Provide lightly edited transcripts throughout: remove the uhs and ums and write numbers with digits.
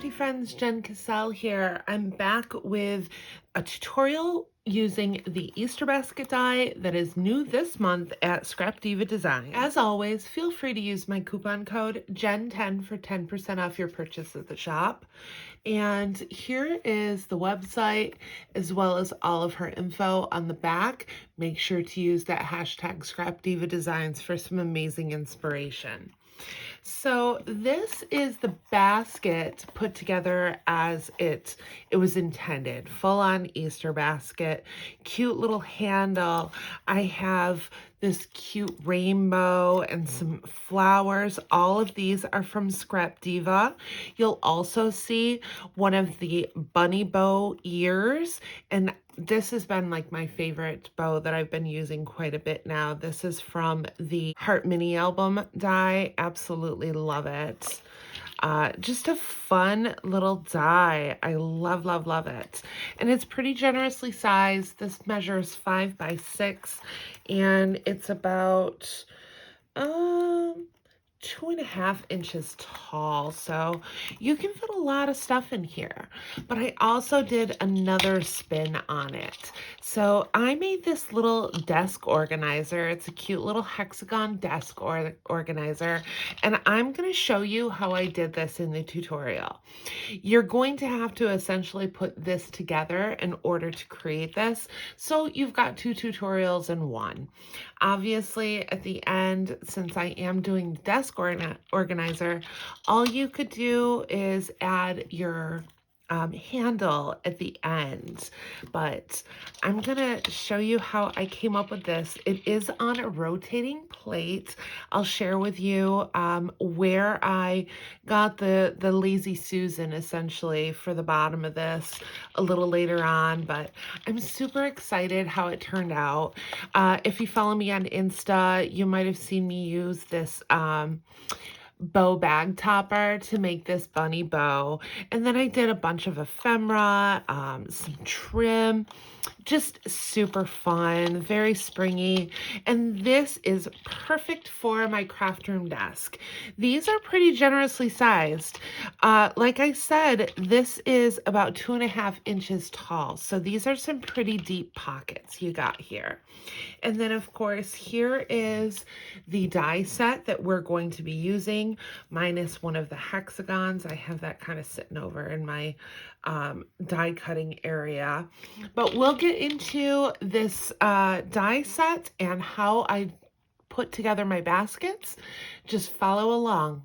crafty friends, Jen Cassell here. I'm back with a tutorial using the Easter basket die that is new this month at Scrapdiva Design. As always, feel free to use my coupon code JEN10 for 10% off your purchase at the shop. And here is the website as well as all of her info on the back. Make sure to use that hashtag Scrapdiva Designs for some amazing inspiration. So this is the basket put together as it was intended. Full on Easter basket, cute little handle. I have this cute rainbow and some flowers. All of these are from Scrapdiva. You'll also see one of the bunny bow ears, and this has been like my favorite bow that I've been using quite a bit now. This is from the Heart Mini album die. Absolutely love it. Just a fun little die. I love, love, love it. And it's pretty generously sized. This measures 5 by 6 and it's about 2.5 inches tall, so you can fit a lot of stuff in here. But I also did another spin on it. So I made this little desk organizer. It's a cute little hexagon desk organizer, and I'm going to show you how I did this in the tutorial. You're going to have to essentially put this together in order to create this, so you've got 2 tutorials in one. Obviously, at the end, since I am doing desk organizer, all you could do is add your handle at the end, but I'm gonna show you how I came up with this. It is on a rotating plate. I'll share with you where I got the Lazy Susan essentially for the bottom of this a little later on, but I'm super excited how it turned out. If you follow me on Insta, you might have seen me use this bow bag topper to make this bunny bow, and then I did a bunch of ephemera, some trim, just super fun, very springy, and this is perfect for my craft room desk. These are pretty generously sized. Like I said, this is about 2.5 inches tall, so these are some pretty deep pockets you got here. And then of course, here is the die set that we're going to be using, minus one of the hexagons. I have that kind of sitting over in my die cutting area. But we'll get into this die set and how I put together my baskets. Just follow along.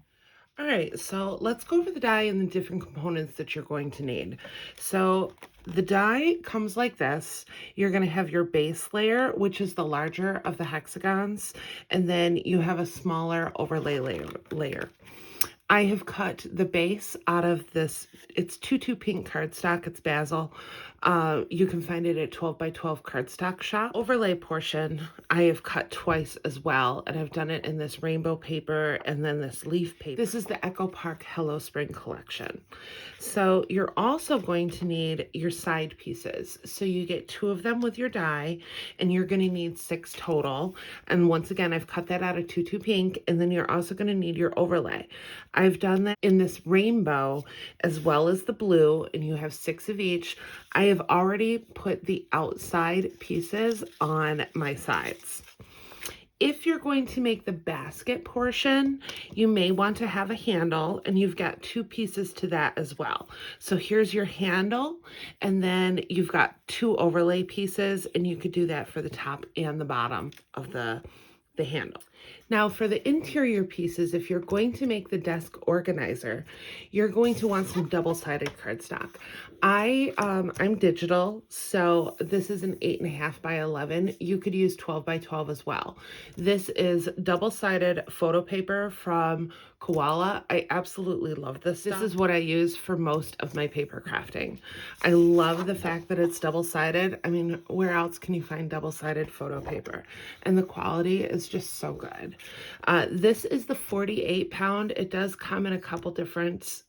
All right, so let's go over the die and the different components that you're going to need. So the die comes like this. You're going to have your base layer, which is the larger of the hexagons, and then you have a smaller overlay layer. I have cut the base out of this. It's 2x2 pink cardstock. It's basil. You can find it at 12 by 12 cardstock shop. Overlay portion I have cut twice as well, and I've done it in this rainbow paper and then this leaf paper. This is the Echo Park Hello Spring collection. So you're also going to need your side pieces. So you get 2 of them with your die, and you're going to need 6 total. And once again, I've cut that out of 2x2 pink, and then you're also going to need your overlay. I've done that in this rainbow as well as the blue, and you have 6 of each. I have already put the outside pieces on my sides. If you're going to make the basket portion, you may want to have a handle, and you've got 2 pieces to that as well. So here's your handle, and then you've got 2 overlay pieces, and you could do that for the top and the bottom of the handle. Now for the interior pieces, if you're going to make the desk organizer, you're going to want some double-sided cardstock. I'm digital, so this is an 8.5 by 11. You could use 12 by 12 as well. This is double-sided photo paper from Koala. I absolutely love this stuff. This is what I use for most of my paper crafting. I love the fact that it's double-sided. I mean, where else can you find double-sided photo paper? And the quality is just so good. This is the 48 pound. It does come in a couple different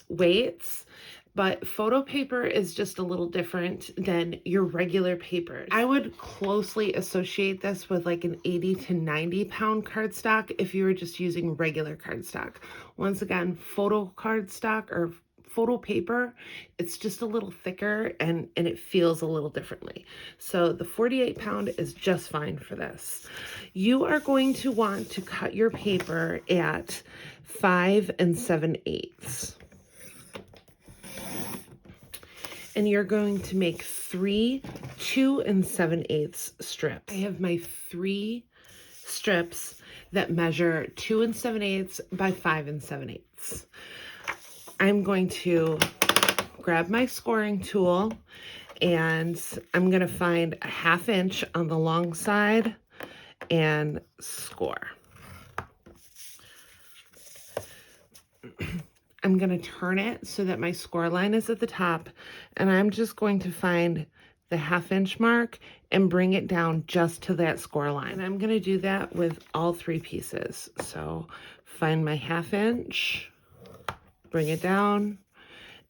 weights. but photo paper is just a little different than your regular papers. I would closely associate this with like an 80 to 90 pound cardstock if you were just using regular cardstock. Once again, photo cardstock or photo paper, it's just a little thicker and it feels a little differently. So the 48 pound is just fine for this. You are going to want to cut your paper at 5 7/8. And you're going to make 3 2 7/8 strips. I have my 3 strips that measure 2 7/8 by 5 7/8. I'm going to grab my scoring tool and I'm going to find a 1/2 inch on the long side and score. I'm going to turn it so that my score line is at the top, and I'm just going to find the 1/2 inch mark and bring it down just to that score line. And I'm going to do that with all 3 pieces. So find my 1/2 inch, bring it down,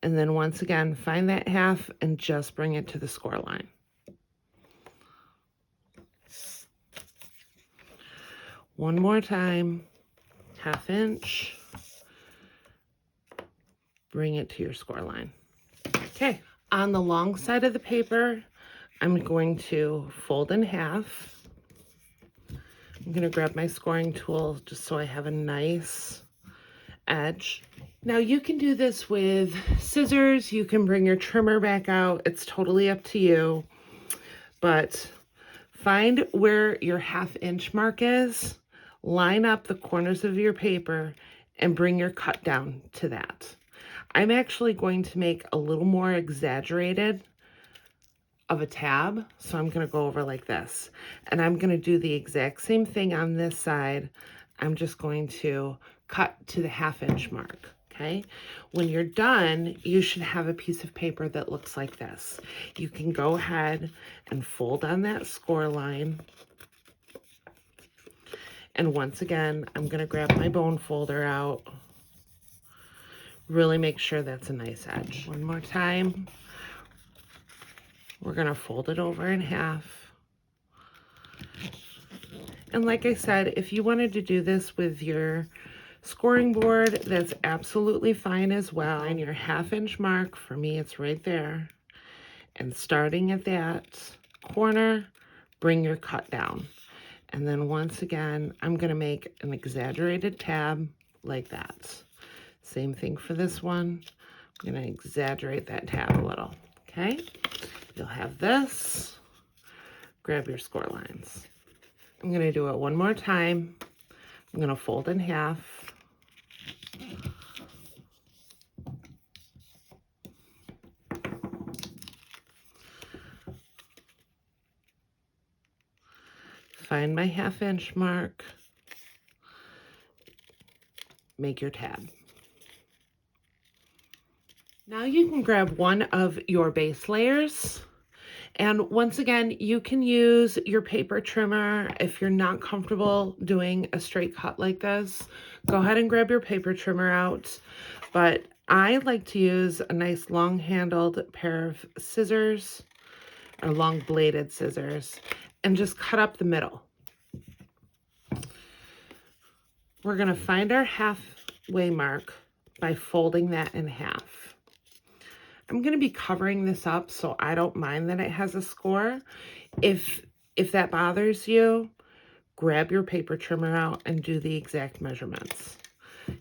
and then once again, find that 1/2 and just bring it to the score line. One more time, 1/2 inch, bring it to your score line. Okay, on the long side of the paper, I'm going to fold in half. I'm going to grab my scoring tool just so I have a nice edge. Now you can do this with scissors. You can bring your trimmer back out. It's totally up to you. But find where your 1/2 inch mark is, line up the corners of your paper, and bring your cut down to that. I'm actually going to make a little more exaggerated of a tab. So I'm going to go over like this. And I'm going to do the exact same thing on this side. I'm just going to cut to the 1/2 inch mark. Okay. When you're done, you should have a piece of paper that looks like this. You can go ahead and fold on that score line. And once again, I'm going to grab my bone folder out. Really make sure that's a nice edge. One more time. We're going to fold it over in half. And like I said, if you wanted to do this with your scoring board, that's absolutely fine as well. And your 1/2 inch mark, for me, it's right there. And starting at that corner, bring your cut down. And then once again, I'm going to make an exaggerated tab like that. Same thing for this one. I'm going to exaggerate that tab a little, okay? You'll have this. Grab your score lines. I'm going to do it one more time. I'm going to fold in half. Find my 1/2 inch mark. Make your tab. Now you can grab one of your base layers, and once again, you can use your paper trimmer. If you're not comfortable doing a straight cut like this, go ahead and grab your paper trimmer out. But I like to use a nice long handled pair of scissors or long bladed scissors and just cut up the middle. We're going to find our halfway mark by folding that in half. I'm going to be covering this up, so I don't mind that it has a score. If that bothers you, grab your paper trimmer out and do the exact measurements.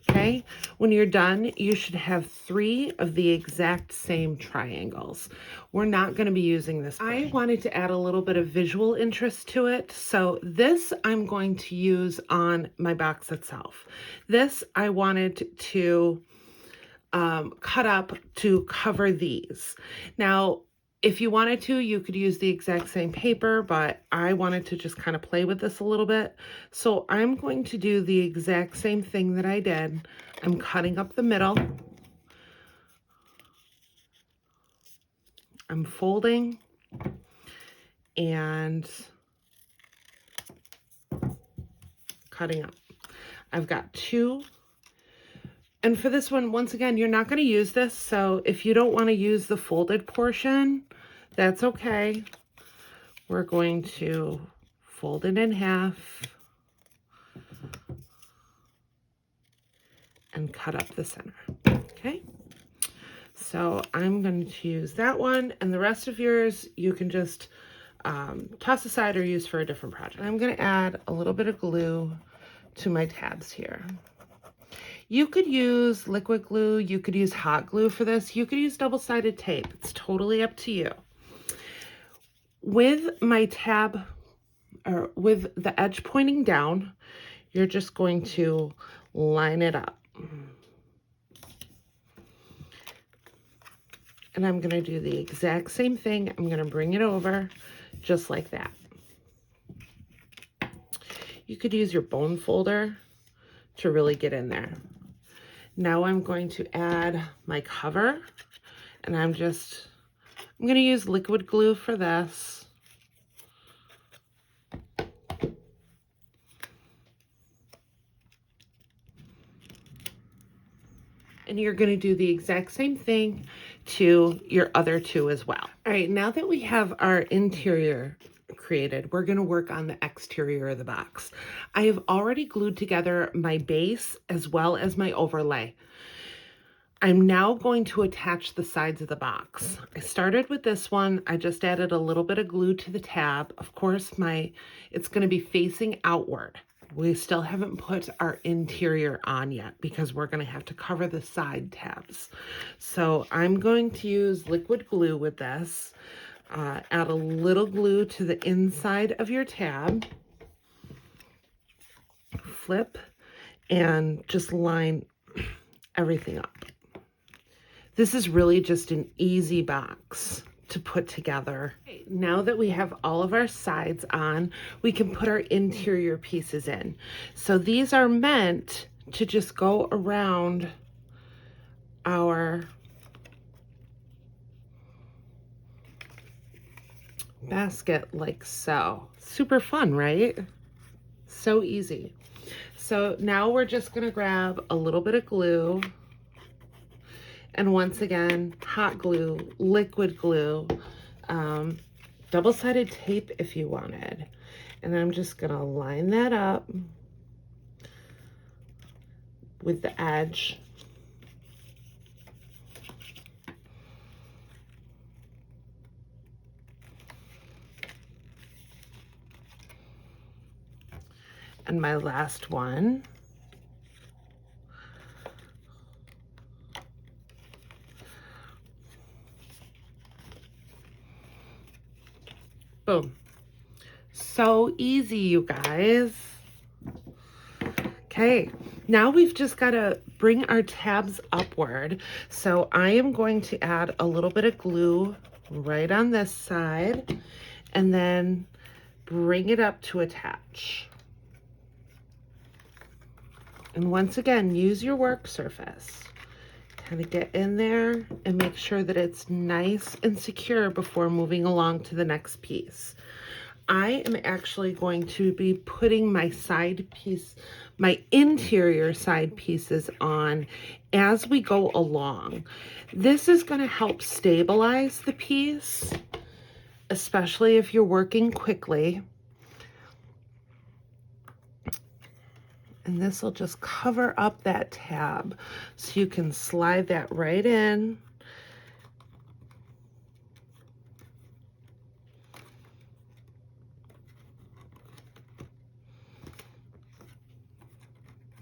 Okay, when you're done, you should have 3 of the exact same triangles. We're not going to be using this. I wanted to add a little bit of visual interest to it, so this I'm going to use on my box itself. This I wanted to cut up to cover these. Now, if you wanted to, you could use the exact same paper, but I wanted to just kind of play with this a little bit. So I'm going to do the exact same thing that I did. I'm cutting up the middle. I'm folding and cutting up. I've got 2 And for this one, once again, you're not going to use this. So if you don't want to use the folded portion, that's okay. We're going to fold it in half and cut up the center. Okay. So I'm going to use that one, and the rest of yours you can just toss aside or use for a different project. I'm going to add a little bit of glue to my tabs here. You could use liquid glue, you could use hot glue for this, you could use double-sided tape. It's totally up to you. With my tab, or with the edge pointing down, you're just going to line it up. And I'm going to do the exact same thing. I'm going to bring it over just like that. You could use your bone folder to really get in there. Now I'm going to add my cover, and I'm going to use liquid glue for this. And you're going to do the exact same thing to your other two as well. All right, now that we have our interior created, we're going to work on the exterior of the box. I have already glued together my base as well as my overlay. I'm now going to attach the sides of the box. I started with this one. I just added a little bit of glue to the tab. Of course, it's going to be facing outward. We still haven't put our interior on yet because we're going to have to cover the side tabs. So I'm going to use liquid glue with this. Add a little glue to the inside of your tab. Flip and just line everything up. This is really just an easy box to put together. Okay, now that we have all of our sides on, we can put our interior pieces in. So these are meant to just go around our basket like so. Super fun, right? So easy. So now we're just gonna grab a little bit of glue. And once again, hot glue, liquid glue, double-sided tape if you wanted. And I'm just gonna line that up with the edge. And my last one. Boom. So easy, you guys. Okay, now we've just got to bring our tabs upward. So I am going to add a little bit of glue right on this side and then bring it up to attach. And once again, use your work surface. Kind of get in there and make sure that it's nice and secure before moving along to the next piece. I am actually going to be putting my interior side pieces on as we go along. This is going to help stabilize the piece, especially if you're working quickly. And this will just cover up that tab so you can slide that right in.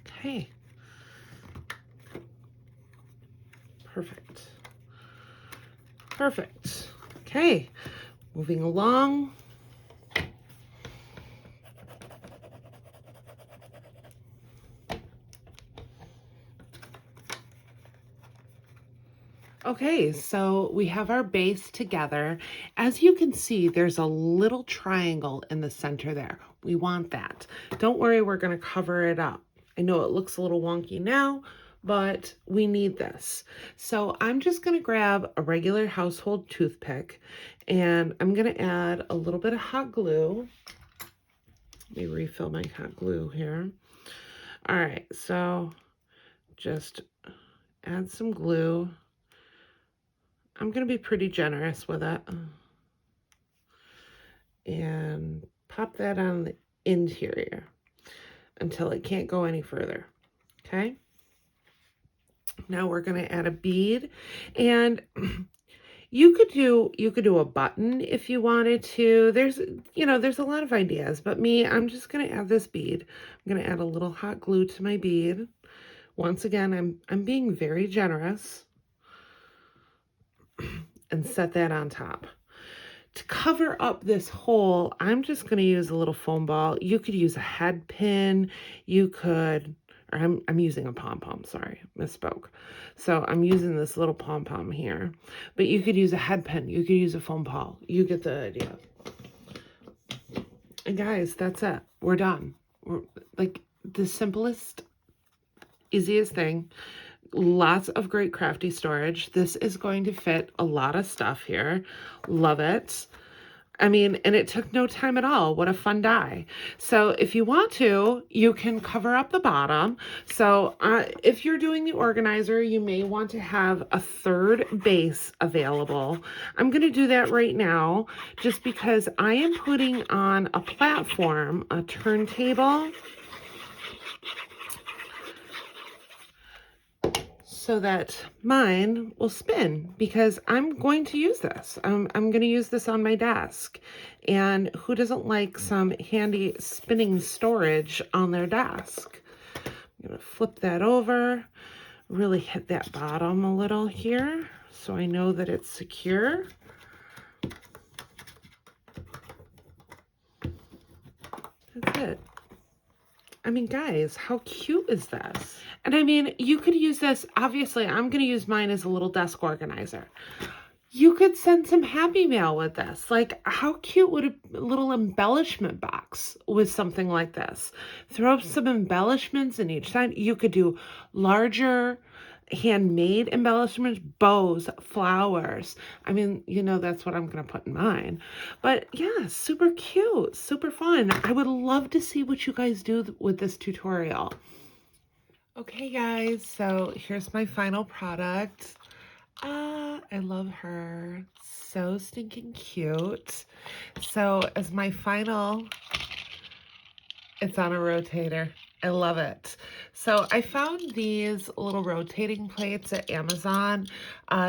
Okay. Perfect. Perfect. Okay. Moving along. Okay, so we have our base together. As you can see, there's a little triangle in the center there. We want that. Don't worry, we're going to cover it up. I know it looks a little wonky now, but we need this. So I'm just going to grab a regular household toothpick, and I'm going to add a little bit of hot glue. Let me refill my hot glue here. All right, so just add some glue. I'm going to be pretty generous with it. And pop that on the interior until it can't go any further. Okay. Now we're going to add a bead, and you could do a button if you wanted to. There's a lot of ideas, but I'm just going to add this bead. I'm going to add a little hot glue to my bead. Once again, I'm being very generous, and set that on top. To cover up this hole, I'm just going to use a little foam ball. You could use a head pin. You could, or I'm using a pom-pom, sorry, misspoke. So I'm using this little pom-pom here. But you could use a head pin. You could use a foam ball. You get the idea. And guys, that's it. We're done. We're like the simplest, easiest thing. Lots of great crafty storage. This is going to fit a lot of stuff here. Love it. I mean, and it took no time at all. What a fun die. So if you want to, you can cover up the bottom. So if you're doing the organizer, you may want to have a third base available. I'm going to do that right now just because I am putting on a platform, a turntable, so that mine will spin, because I'm going to use this. I'm going to use this on my desk. And who doesn't like some handy spinning storage on their desk? I'm going to flip that over, really hit that bottom a little here so I know that it's secure. That's it. I mean, guys, how cute is this? And I mean, you could use this, obviously, I'm going to use mine as a little desk organizer. You could send some happy mail with this. Like, how cute would a little embellishment box with something like this? Throw some embellishments in each side. You could do larger handmade embellishments, bows, flowers. I mean, that's what I'm going to put in mine. But yeah, super cute, super fun. I would love to see what you guys do with this tutorial. Okay, guys, so here's my final product. I love her. So stinking cute. So as my final, it's on a rotator. I love it. So I found these little rotating plates at Amazon.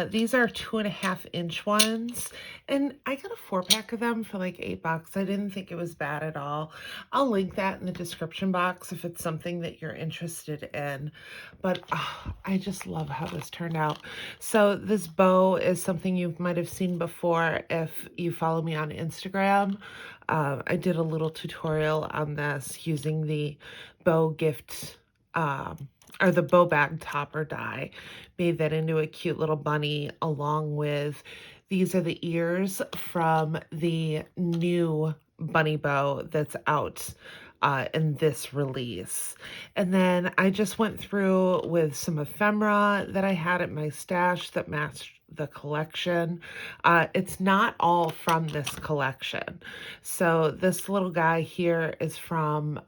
These are 2.5-inch ones, and I got a 4-pack of them for like $8. I didn't think it was bad at all. I'll link that in the description box if it's something that you're interested in. But I just love how this turned out. So this bow is something you might have seen before if you follow me on Instagram. I did a little tutorial on this using the bow gift or the bow bag topper die. Made that into a cute little bunny, along with, these are the ears from the new bunny bow that's out in this release. And then I just went through with some ephemera that I had at my stash that matched the collection. It's not all from this collection. So this little guy here is from,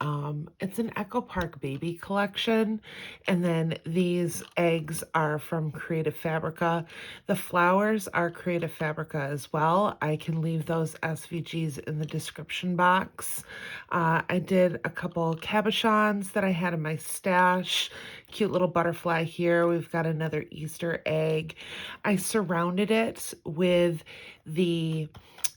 it's an Echo Park baby collection. And then these eggs are from Creative Fabrica. The flowers are Creative Fabrica as well. I can leave those SVGs in the description box. I did a couple cabochons that I had in my stash. Cute little butterfly here. We've got another Easter egg. I surrounded it with the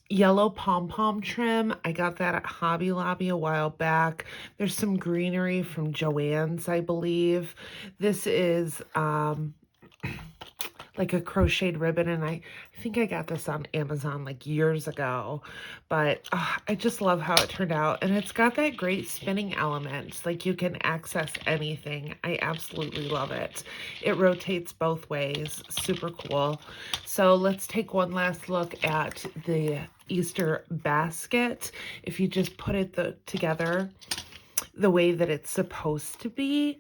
yellow pom-pom trim. I got that at Hobby Lobby a while back. There's some greenery from Joann's, I believe. This is like a crocheted ribbon, and I think I got this on Amazon like years ago, but I just love how it turned out. And it's got that great spinning element, like you can access anything. I absolutely love it. It rotates both ways. Super cool. So let's take one last look at the Easter basket. If you just put it together the way that it's supposed to be,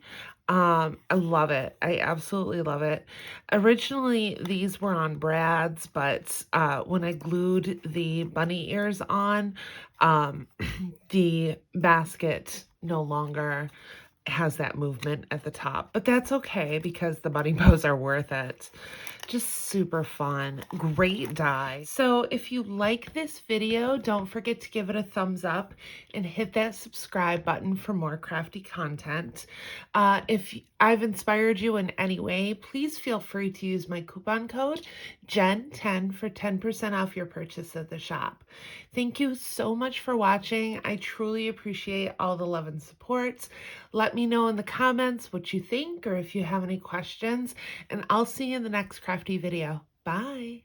I love it. I absolutely love it. Originally, these were on brads, but when I glued the bunny ears on, the basket no longer has that movement at the top, but that's okay because the bunny bows are worth it. Just super fun. Great die. So if you like this video, don't forget to give it a thumbs up and hit that subscribe button for more crafty content. If I've inspired you in any way, please feel free to use my coupon code JEN10 for 10% off your purchase at the shop. Thank you so much for watching. I truly appreciate all the love and support. Let me know in the comments what you think or if you have any questions, and I'll see you in the next crafty video. Bye.